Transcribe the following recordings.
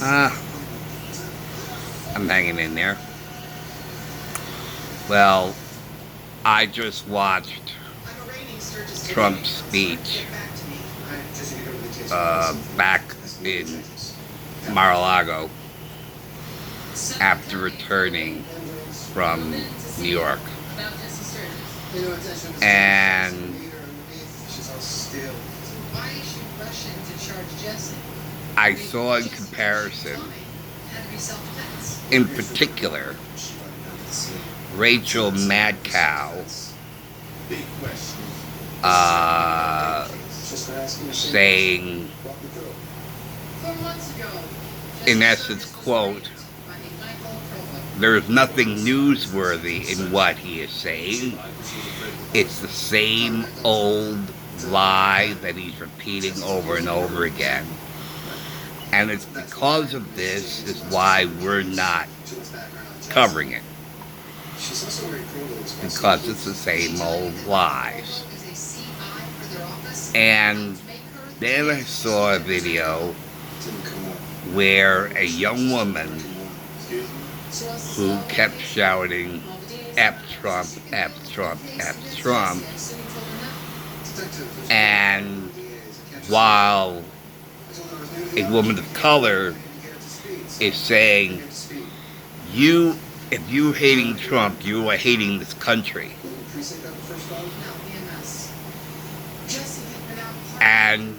Ah, I'm hanging in there. Well, I just watched Trump's speech back in Mar-a-Lago after returning from New York. And I saw in comparison, in particular, Rachel Mad Cow saying, in essence, quote, "There's nothing newsworthy in what he is saying. It's the same old lie that he's repeating over and over again. And it's because of this is why we're not covering it. Because it's the same old lies." And then I saw a video where a young woman who kept shouting, "F Trump, F Trump, F Trump," and while a woman of color is saying, if you're hating Trump, you are hating this country. And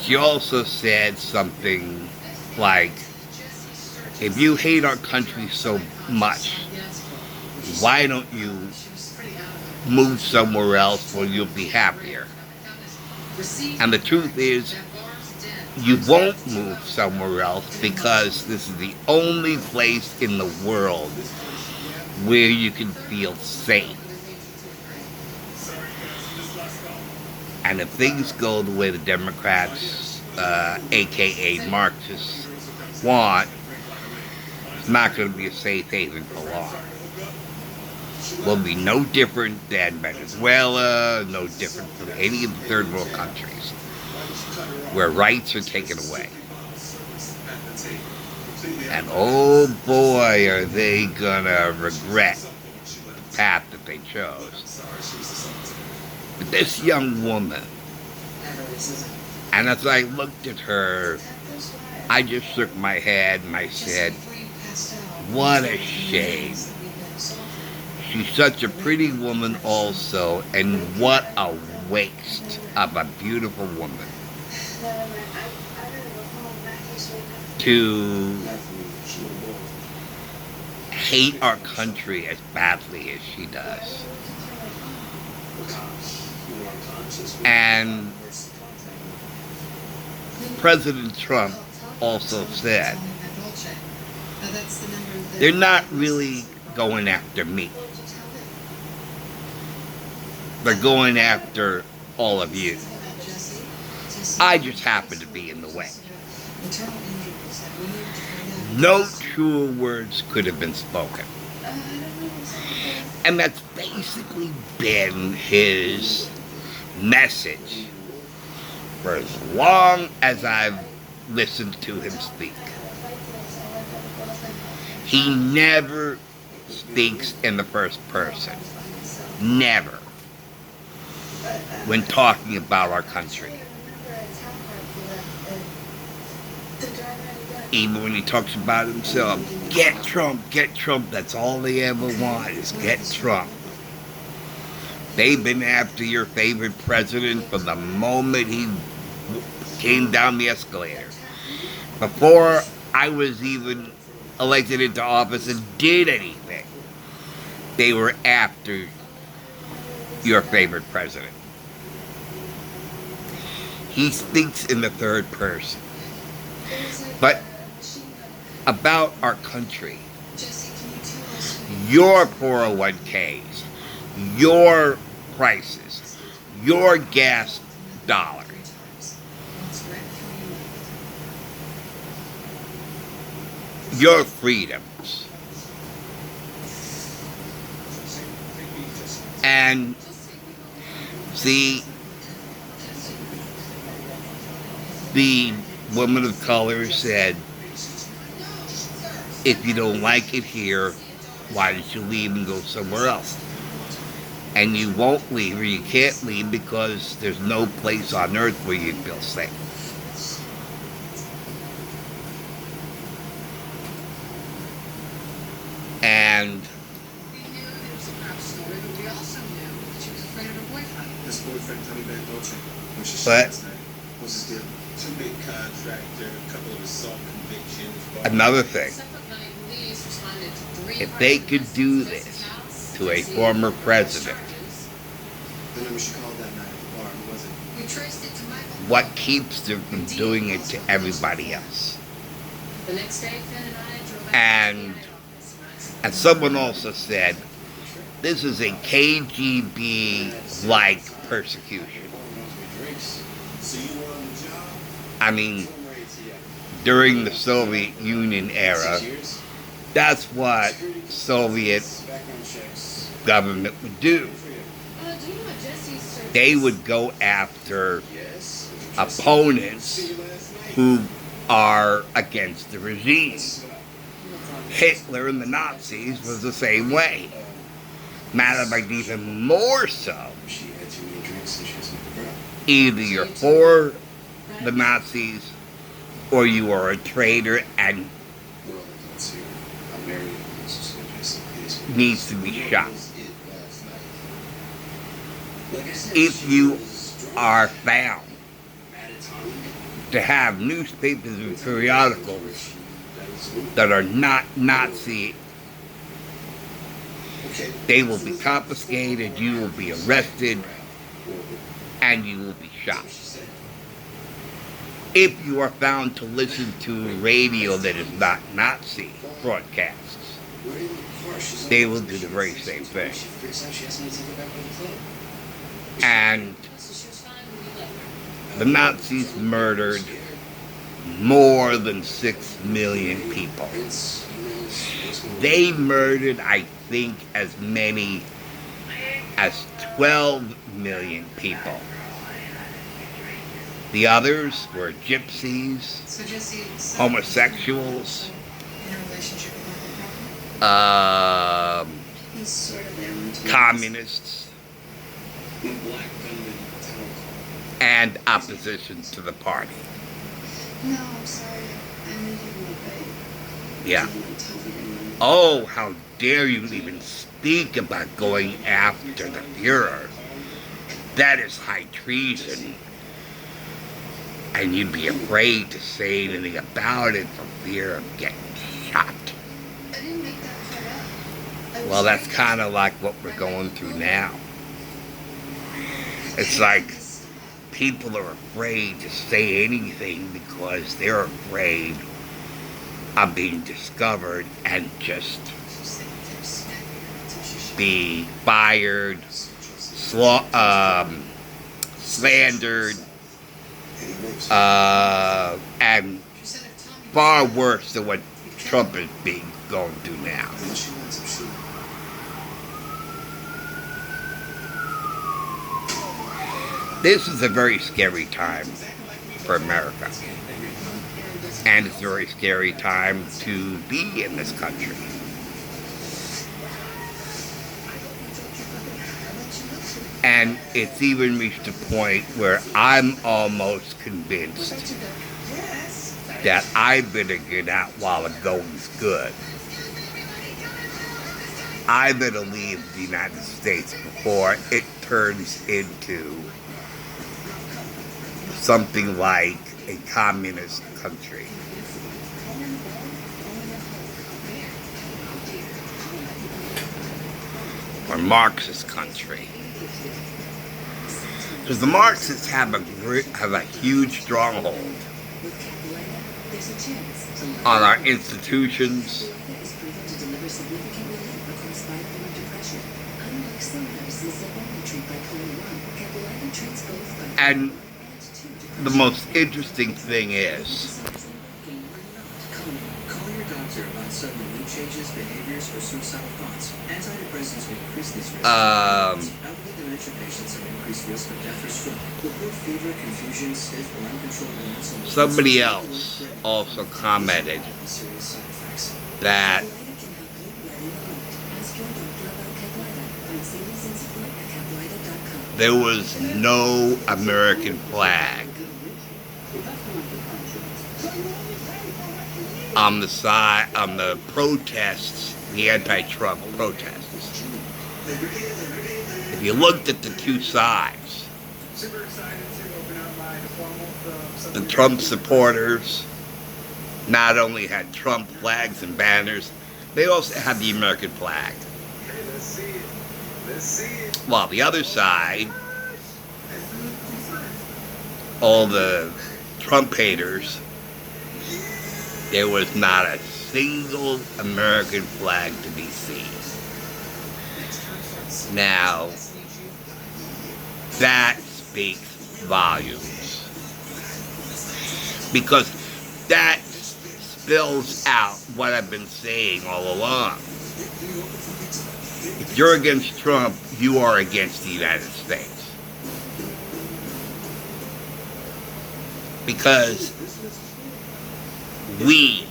she also said something like, if you hate our country so much, why don't you move somewhere else where you'll be happier? And the truth is, you won't move somewhere else because this is the only place in the world where you can feel safe. And if things go the way the Democrats, aka Marxists, want, it's not going to be a safe haven for long. Will be no different than Venezuela, no different from any of the third world countries where rights are taken away. And oh boy, are they gonna regret the path that they chose. But this young woman, and as I looked at her, I just shook my head and I said, what a shame. She's such a pretty woman also, and what a waste of a beautiful woman to hate our country as badly as she does. And President Trump also said, they're not really going after me. They're going after all of you. I just happen to be in the way. No truer words could have been spoken. And that's basically been his message for as long as I've listened to him speak. He never speaks in the first person. Never. When talking about our country. Even when he talks about himself, get Trump, that's all they ever want is get Trump. They've been after your favorite president from the moment he came down the escalator. Before I was even elected into office and did anything, they were after your favorite president. He speaks in the third person. But about our country, your 401ks, your prices, your gas dollar, your freedoms. And see, The woman of color said, if you don't like it here, why don't you leave and go somewhere else? And you won't leave, or you can't leave, because there's no place on earth where you feel safe. And but another thing, if they could do this to a former president, what keeps them from doing it to everybody else? And as someone also said, this is a KGB-like persecution. I mean, during the Soviet Union era, that's what Soviet government would do. They would go after opponents who are against the regime. Hitler and the Nazis was the same way. Matter of fact, even more so. Either you're for the Nazis or you are a traitor and needs to be shot. If you are found to have newspapers and periodicals that are not Nazi, they will be confiscated, you will be arrested, and you will be shot. If you are found to listen to radio that is not Nazi broadcasts, they will do the very same thing. And the Nazis murdered more than 6 million people. They murdered, I think, as many as 12 million people. The others were gypsies, homosexuals, communists, and opposition to the party. No, I'm sorry. I need you. Yeah. Oh, how dare you even speak about going after the Fuhrer? That is high treason. And you'd be afraid to say anything about it for fear of getting shot. I didn't make that part up. Well, that's kind of like what we're going through now. It's like people are afraid to say anything because they're afraid of being discovered and just be fired, slandered, and far worse than what Trump is being going through now. This is a very scary time for America. And it's a very scary time to be in this country. And it's even reached a point where I'm almost convinced that I better get out while the going's good. I better leave the United States before it turns into something like a communist country. Or Marxist country. Because the Marxists have a huge stronghold on our institutions, and the most interesting thing is Somebody else also commented that there was no American flag on the side, on the protests, the anti-Trump protests. If you looked at the two sides, the Trump supporters not only had Trump flags and banners, they also had the American flag. While the other side, all the Trump haters, there was not a single American flag to be seen. Now, that speaks volumes, because that spells out what I've been saying all along. If you're against Trump, you are against the United States. Because we,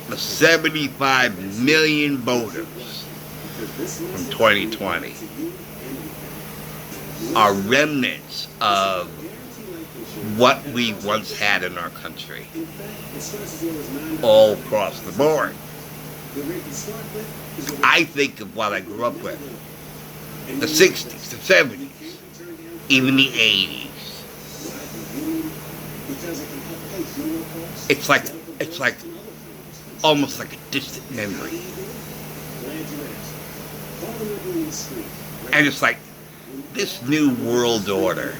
the 75 million voters from 2020, are remnants of what we once had in our country, all across the board. I think of what I grew up with, the 60s, the 70s, even the 80s. It's like almost like a distant memory. And it's like, this new world order,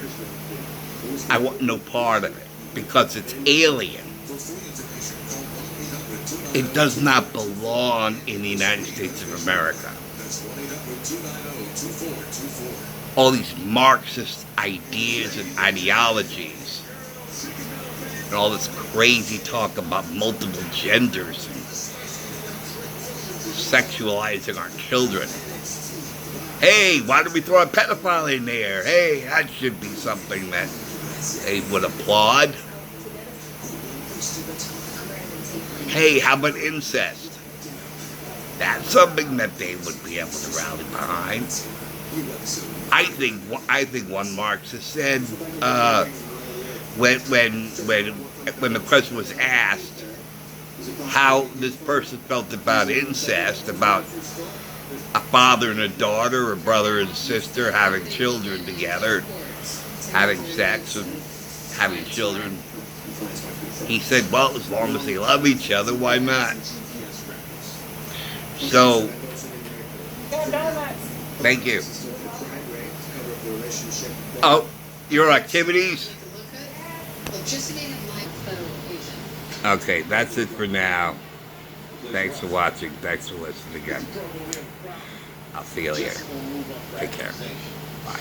I want no part of it, because it's alien. It does not belong in the United States of America. All these Marxist ideas and ideologies, and all this crazy talk about multiple genders and sexualizing our children. Hey, why don't we throw a pedophile in there? Hey, that should be something that they would applaud. Hey, how about incest? That's something that they would be able to rally behind. I think one Marxist said, when the question was asked how this person felt about incest, about a father and a daughter, or brother and sister having children together, having sex and having children, he said, well, as long as they love each other, why not? So, thank you. Oh, your activities? Okay, that's it for now. Thanks for watching. Thanks for listening again. I'll see you later. Take care. Bye.